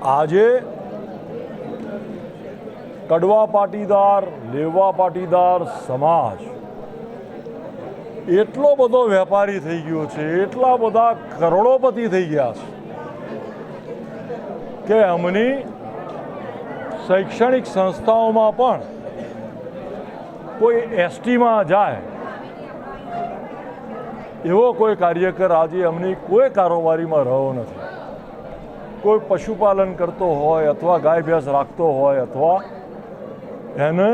આજે કડવા પાટીદાર લેવા પાટીદાર સમાજ એટલો બધો વેપારી થઈ ગયો છે, એટલા બધા કરોડોપતિ થઈ ગયા છે કે અમની શૈક્ષણિક સંસ્થાઓમાં પણ કોઈ એસટીમાં જાય એવો કોઈ કાર્યકર આજે અમની કોઈ કારોબારીમાં રહ્યો નથી. કોઈ પશુપાલન કરતો હોય અથવા ગાય ભેંસ રાખતો હોય અથવા એને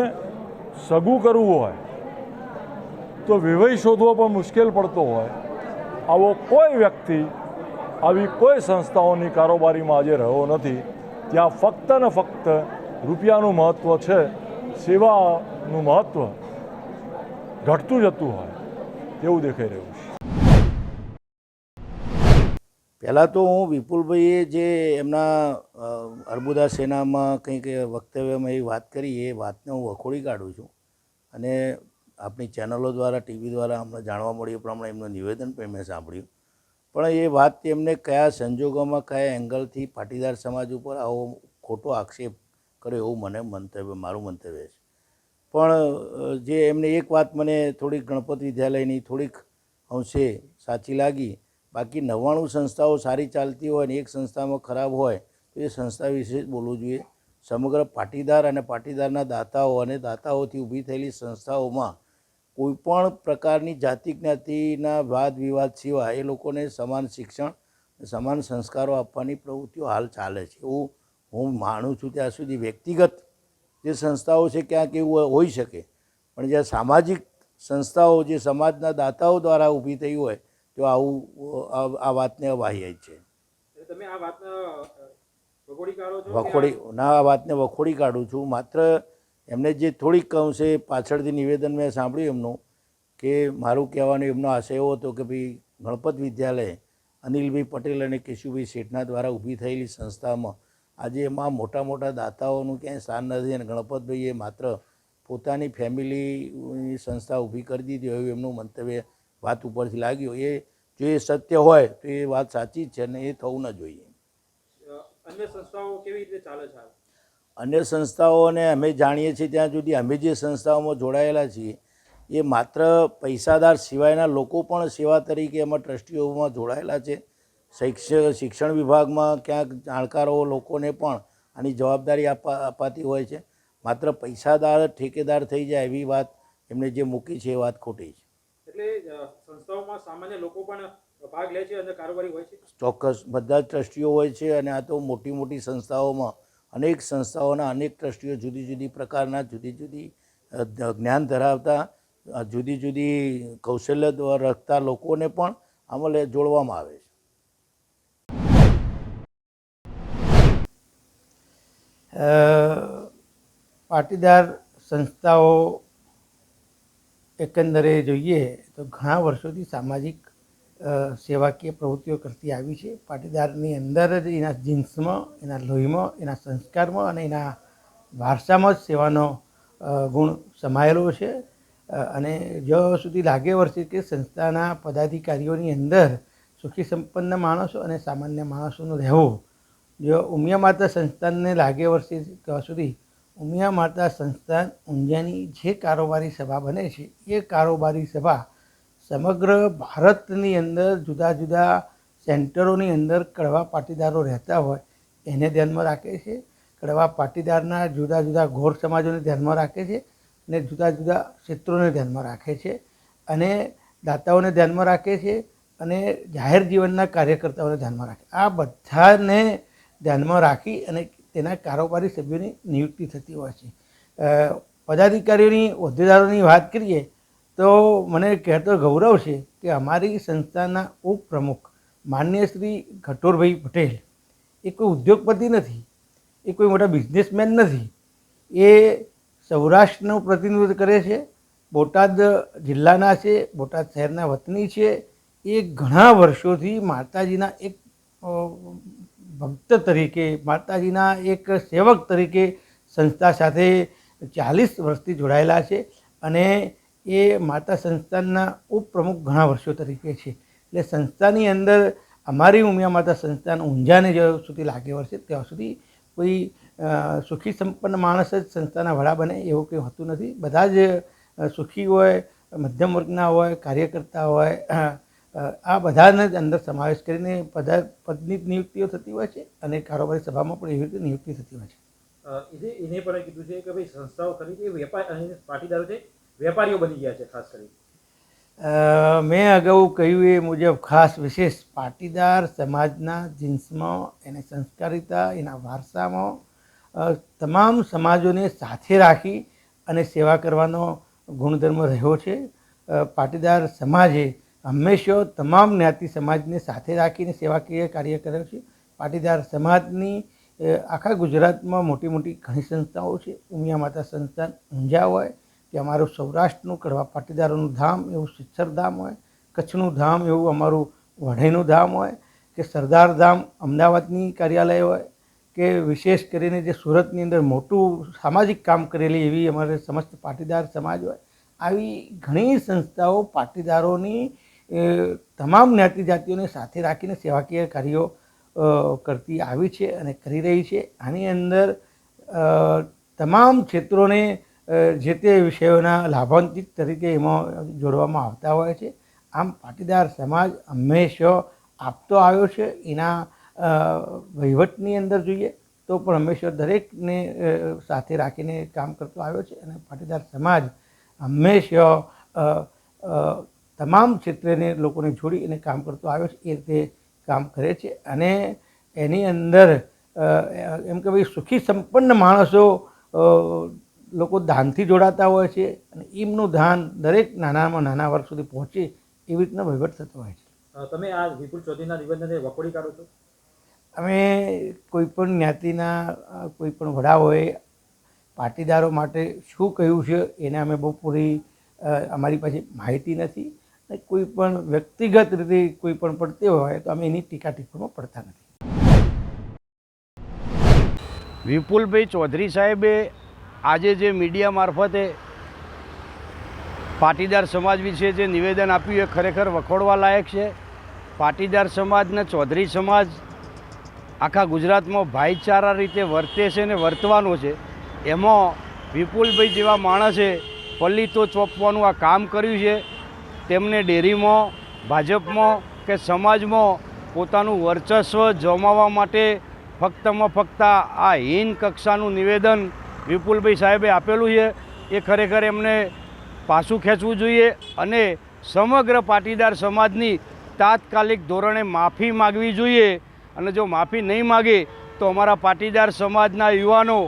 સગું કરવું હોય તો વિવય શોધવો પણ મુશ્કેલ પડતો હોય, આવો કોઈ વ્યક્તિ આવી કોઈ સંસ્થાઓની કારોબારીમાં આજે રહ્યો નથી. ત્યાં ફક્ત ને ફક્ત રૂપિયાનું મહત્ત્વ છે, સેવાનું મહત્ત્વ ઘટતું જતું હોય તેવું દેખાઈ રહ્યું છે. પહેલાં તો હું વિપુલભાઈએ જે એમના અર્બુદા સેનામાં કંઈક વક્તવ્યમાં એ વાત કરી, એ વાતને હું વખોડી કાઢું છું અને આપણી ચેનલો દ્વારા, ટીવી દ્વારા અમને જાણવા મળ્યું પ્રમાણે એમનું નિવેદન પણ મેં સાંભળ્યું. પણ એ વાત તેમને કયા સંજોગોમાં, કયા એંગલથી પાટીદાર સમાજ ઉપર આવો ખોટો આક્ષેપ કર્યો એવું મારું મંતવ્ય છે. પણ જે એમને એક વાત મને થોડીક ગણપત વિદ્યાલયની થોડીક અંશે સાચી લાગી. બાકી 99 સંસ્થાઓ સારી ચાલતી હોય ને એક સંસ્થામાં ખરાબ હોય તો એ સંસ્થા વિશે જ બોલવું જોઈએ. સમગ્ર પાટીદાર અને પાટીદારના દાતાઓ અને દાતાઓથી ઊભી થયેલી સંસ્થાઓમાં કોઈપણ પ્રકારની જાતિ જ્ઞાતિના વાદ વિવાદ સિવાય એ લોકોને સમાન શિક્ષણ, સમાન સંસ્કારો આપવાની પ્રવૃત્તિઓ હાલ ચાલે છે એવું હું માનું છું. ત્યાં સુધી વ્યક્તિગત જે સંસ્થાઓ છે ક્યાંક એવું હોઈ શકે, પણ જ્યાં સામાજિક સંસ્થાઓ જે સમાજના દાતાઓ દ્વારા ઊભી થઈ હોય તો આવું આ વાતને વાહિયાત છે. તમે આ વાતને વખોડી કાઢો છો? આ વાતને વખોડી કાઢું છું. માત્ર એમને જે થોડીક અંશે પાછળથી નિવેદન મેં સાંભળ્યું એમનું, કે મારું કહેવાનો એમનો આશય એવો હતો કે ભાઈ ગણપત વિદ્યાલય અનિલભાઈ પટેલ અને કેશુભાઈ શેઠના દ્વારા ઊભી થયેલી સંસ્થામાં આજે એમાં મોટા મોટા દાતાઓનું ક્યાંય સ્થાન નથી અને ગણપતભાઈએ માત્ર પોતાની ફેમિલીની સંસ્થા ઊભી કરી દીધી એવું એમનું મંતવ્ય વાત ઉપરથી લાગ્યું. એ જો એ સત્ય હોય તો એ વાત સાચી જ છે અને એ થવું ન જોઈએ. અન્ય સંસ્થાઓ કેવી રીતે ચાલે છે? અન્ય સંસ્થાઓને અમે જાણીએ છીએ ત્યાં સુધી અમે જે સંસ્થાઓમાં જોડાયેલા છીએ એ માત્ર પૈસાદાર સિવાયના લોકો પણ સેવા તરીકે એમાં ટ્રસ્ટીઓમાં જોડાયેલા છે. શિક્ષણ વિભાગમાં ક્યાંક જાણકારો લોકોને પણ આની જવાબદારી અપાતી હોય છે. માત્ર પૈસાદાર ઠેકેદાર થઈ જાય એવી વાત એમને જે મૂકી છે એ વાત ખોટી છે. એટલે સંસ્થાઓમાં સામાન્ય લોકો પણ ભાગ લે છે અને કારોબારી હોય છે? ચોક્કસ બધા જ ટ્રસ્ટીઓ હોય છે અને આ તો મોટી મોટી સંસ્થાઓમાં અનેક સંસ્થાઓના અનેક ટ્રસ્ટીઓ જુદી જુદી પ્રકારના, જુદી જુદી જ્ઞાન ધરાવતા, જુદી જુદી કૌશલ્ય દ્વારા રખતા લોકોને પણ આમાં જોડવામાં આવે છે. પાટીદાર સંસ્થાઓ એકંદરે જોઈએ તો ઘણા વર્ષોથી સામાજિક સેવાકીય પ્રવૃત્તિઓ કરતી આવી છે. પાટીદારની અંદર જ એના જીન્સમાં, એના લોહીમાં, એના સંસ્કારમાં અને એના વારસામાં જ સેવાનો ગુણ સમાયેલો છે. અને જ્યાં સુધી લાગે વર્ષે કે સંસ્થાના પદાધિકારીઓની અંદર સુખી સંપન્ન માણસો અને સામાન્ય માણસોનો રહેવો. જો ઉમિયા માતા સંસ્થાનને લાગે વર્ષે ત્યાં સુધી ઉમિયા માતા સંસ્થાન ઊંઝાની જે કારોબારી સભા બને છે એ કારોબારી સભા સમગ્ર ભારતની અંદર જુદા જુદા સેન્ટરોની અંદર કડવા પાટીદારો રહેતા હોય એને ધ્યાનમાં રાખે છે. કડવા પાટીદારના જુદા જુદા ગોર સમાજોને ધ્યાનમાં રાખે છે અને જુદા જુદા ક્ષેત્રોને ધ્યાનમાં રાખે છે અને દાતાઓને ધ્યાનમાં રાખે છે અને જાહેર જીવનના કાર્યકર્તાઓને ધ્યાનમાં રાખે. આ બધાને ધ્યાનમાં રાખી અને તેના કારોબારી સભ્યોની નિયુક્તિ થતી હોય છે. પદાધિકારીઓની, હોદ્દેદારોની વાત કરીએ તો મને કહેતો ગૌરવ છે કે અમારી સંસ્થાના ઉપપ્રમુખ માનનીય શ્રી ઘટોરભાઈ પટેલ એ કોઈ ઉદ્યોગપતિ નથી, એ કોઈ મોટા બિઝનેસમેન નથી. એ સૌરાષ્ટ્રનું પ્રતિનિધિત્વ કરે છે, બોટાદ જિલ્લાના છે, બોટાદ શહેરના વતની છે. એ ઘણા વર્ષોથી માતાજીના એક ભક્ત તરીકે, માતાજીના એક સેવક તરીકે સંસ્થા સાથે 40 વર્ષથી જોડાયેલા છે અને એ માતા સંસ્થાનના ઉપપ્રમુખ ઘણા વર્ષો તરીકે છે. એટલે સંસ્થાની અંદર અમારી ઉમિયા માતા સંસ્થાન ઊંઝાને જ્યાં સુધી લાગે વળશે ત્યાં સુધી કોઈ સુખી સંપન્ન માણસ જ સંસ્થાના વડા બને એવું કંઈ હોતું નથી. બધા જ સુખી હોય, મધ્યમ વર્ગના હોય, કાર્યકર્તા હોય, આ બધાને જ અંદર સમાવેશ કરીને પદની નિયુક્તિઓ થતી હોય છે અને કારોબારી સભામાં પણ એવી રીતે નિયુક્તિ થતી હોય છે. એને પણ કીધું છે કે ભાઈ સંસ્થાઓ ખરી વેપાર પાટીદારો છે વેપારીઓ બની ગયા છે. ખાસ કરી મેં અગાઉ કહ્યું એ મુજબ ખાસ વિશેષ પાટીદાર સમાજના જીન્સમાં, એની સંસ્કારિતા, એના વારસામાં તમામ સમાજોને સાથે રાખી અને સેવા કરવાનો ગુણધર્મ રહ્યો છે. પાટીદાર સમાજે હંમેશા તમામ જ્ઞાતિ સમાજને સાથે રાખીને સેવાકીય કાર્ય કર્યો છે. પાટીદાર સમાજની આખા ગુજરાતમાં મોટી મોટી ઘણી સંસ્થાઓ છે. ઉમિયા માતા સંસ્થાન ઊંઝા હોય કે અમારું સૌરાષ્ટ્રનું કડવા પાટીદારોનું ધામ એવું સિત્સરધામ હોય, કચ્છનું ધામ એવું અમારું વઢઈનું ધામ હોય કે સરદાર ધામ અમદાવાદની કાર્યાલય હોય કે વિશેષ કરીને જે સુરતની અંદર મોટું સામાજિક કામ કરેલી એવી અમારે સમસ્ત પાટીદાર સમાજ હોય. આવી ઘણી સંસ્થાઓ પાટીદારોની તમામ જ્ઞાતિ જાતિઓને સાથે રાખીને સેવાકીય કાર્યો કરતી આવી છે અને કરી રહી છે. આની અંદર તમામ ક્ષેત્રોને જે તે વિષયોના લાભાન્વિત તરીકે એમાં જોડવામાં આવતા હોય છે. આમ પાટીદાર સમાજ હંમેશા આપતો આવ્યો છે. એના વહીવટની અંદર જોઈએ તો પણ હંમેશા દરેકને સાથે રાખીને કામ કરતો આવ્યો છે અને પાટીદાર સમાજ હંમેશા તમામ ક્ષેત્રેને લોકોને જોડી અને કામ કરતો આવ્યો છે. એ રીતે કામ કરે છે અને એની અંદર એમ કે ભાઈ સુખી સંપન્ન માણસો લોકો દાનથી જોડાતા હોય છે અને એમનું દાન દરેક નાનામાં નાના વર્ગ સુધી પહોંચે એવી રીતના વહીવટ થતો હોય છે. તમે આ વિપુલ ચૌધરીના નિવેદનને વખોડી કાઢો છો? અમે કોઈપણ જ્ઞાતિના કોઈપણ વડાઓએ પાટીદારો માટે શું કહ્યું છે એને અમે બહુ પૂરી અમારી પાસે માહિતી નથી. કોઈ પણ વ્યક્તિગત રીતે કોઈ પણ પડતી હોય તો અમે એની ટીકા ટિપ્પણીમાં પડતા નથી. વિપુલભાઈ ચૌધરી સાહેબે આજે જે મીડિયા મારફતે પાટીદાર સમાજ વિશે જે નિવેદન આપ્યું એ ખરેખર વખોડવા લાયક છે. પાટીદાર સમાજને ચૌધરી સમાજ આખા ગુજરાતમાં ભાઈચારા રીતે વર્તે છે ને વર્તવાનો છે. એમાં વિપુલભાઈ જેવા માણસે પલ્લીતો ચોપવાનું આ કામ કર્યું છે. તેમને ડેરીમાં, ભાજપમાં કે સમાજમાં પોતાનું વર્ચસ્વ જમાવવા માટે ફક્ત આ હીન કક્ષાનું નિવેદન વિપુલભાઈ સાહેબે આપેલું છે. એ ખરેખર એમને પાછું ખેંચવું જોઈએ અને સમગ્ર પાટીદાર સમાજની તાત્કાલિક ધોરણે માફી માગવી જોઈએ. અને જો માફી નહીં માગે તો અમારા પાટીદાર સમાજના યુવાનો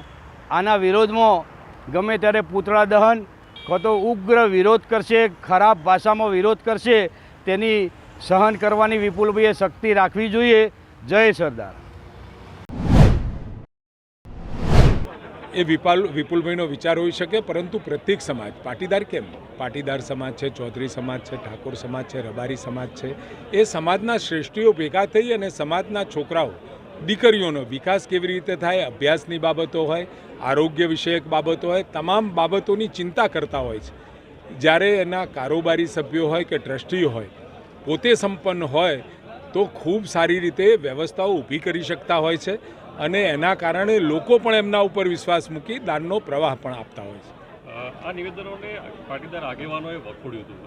આના વિરોધમાં ગમે ત્યારે પૂતળા દહન તો ઉગ્ર વિરોધ કરશે, ખરાબ ભાષામાં વિરોધ કરશે. તેની સહન કરવાની વિપુલભાઈએ શક્તિ રાખવી જોઈએ. જય સરદાર. એ વિપુલભાઈનો વિચાર હોઈ શકે, પરંતુ પ્રત્યેક સમાજ, પાટીદાર કેમ, પાટીદાર સમાજ છે, ચૌધરી સમાજ છે, ઠાકોર સમાજ છે, રબારી સમાજ છે, એ સમાજના શ્રેષ્ઠીઓ ભેગા થઈ અને સમાજના છોકરાઓ દીકરીઓનો વિકાસ કેવી રીતે થાય, અભ્યાસની બાબતો હોય, આરોગ્ય વિષયક બાબતો હોય, તમામ બાબતોની ચિંતા કરતા હોય છે. જ્યારે એના કારોબારી સભ્યો હોય કે ટ્રસ્ટી હોય પોતે સંપન્ન હોય તો ખૂબ સારી રીતે વ્યવસ્થાઓ ઊભી કરી શકતા હોય છે અને એના કારણે લોકો પણ એમના ઉપર વિશ્વાસ મૂકી દાનનો પ્રવાહ પણ આપતા હોય છે. આ નિવેદનોને પાટીદાર આગેવાનોએ વખોડ્યું હતું.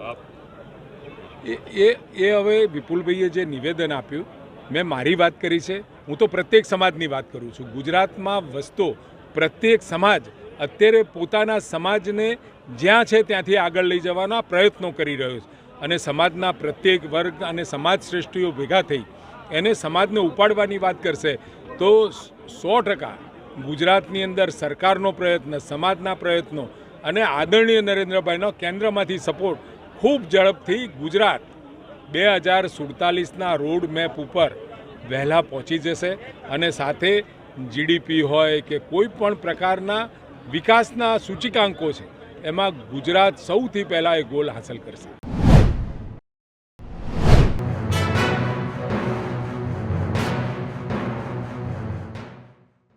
એ હવે વિપુલભાઈએ જે નિવેદન આપ્યું, મેં મારી વાત કરી છે. હું તો પ્રત્યેક સમાજની વાત કરું છું. ગુજરાતમાં વસતો પ્રત્યેક સમાજ અત્યારે પોતાના સમાજને જ્યાં છે ત્યાંથી આગળ લઈ જવાના પ્રયત્નો કરી રહ્યો છે અને સમાજના પ્રત્યેક વર્ગ અને સમાજ શ્રેષ્ઠીઓ ભેગા થઈ એને સમાજને ઉપાડવાની વાત કરશે તો 100% ગુજરાતની અંદર સરકારનો પ્રયત્ન, સમાજના પ્રયત્નો અને આદરણીય નરેન્દ્રભાઈનો કેન્દ્રમાંથી સપોર્ટ ખૂબ ઝડપથી ગુજરાત 2047ના રોડ મેપ ઉપર વહેલા પહોંચી જશે અને સાથે જીડીપી હોય કે કોઈ પણ પ્રકારના વિકાસના સૂચિકાંકો છે એમાં ગુજરાત સૌથી પહેલાં એ ગોલ હાંસલ કરશે.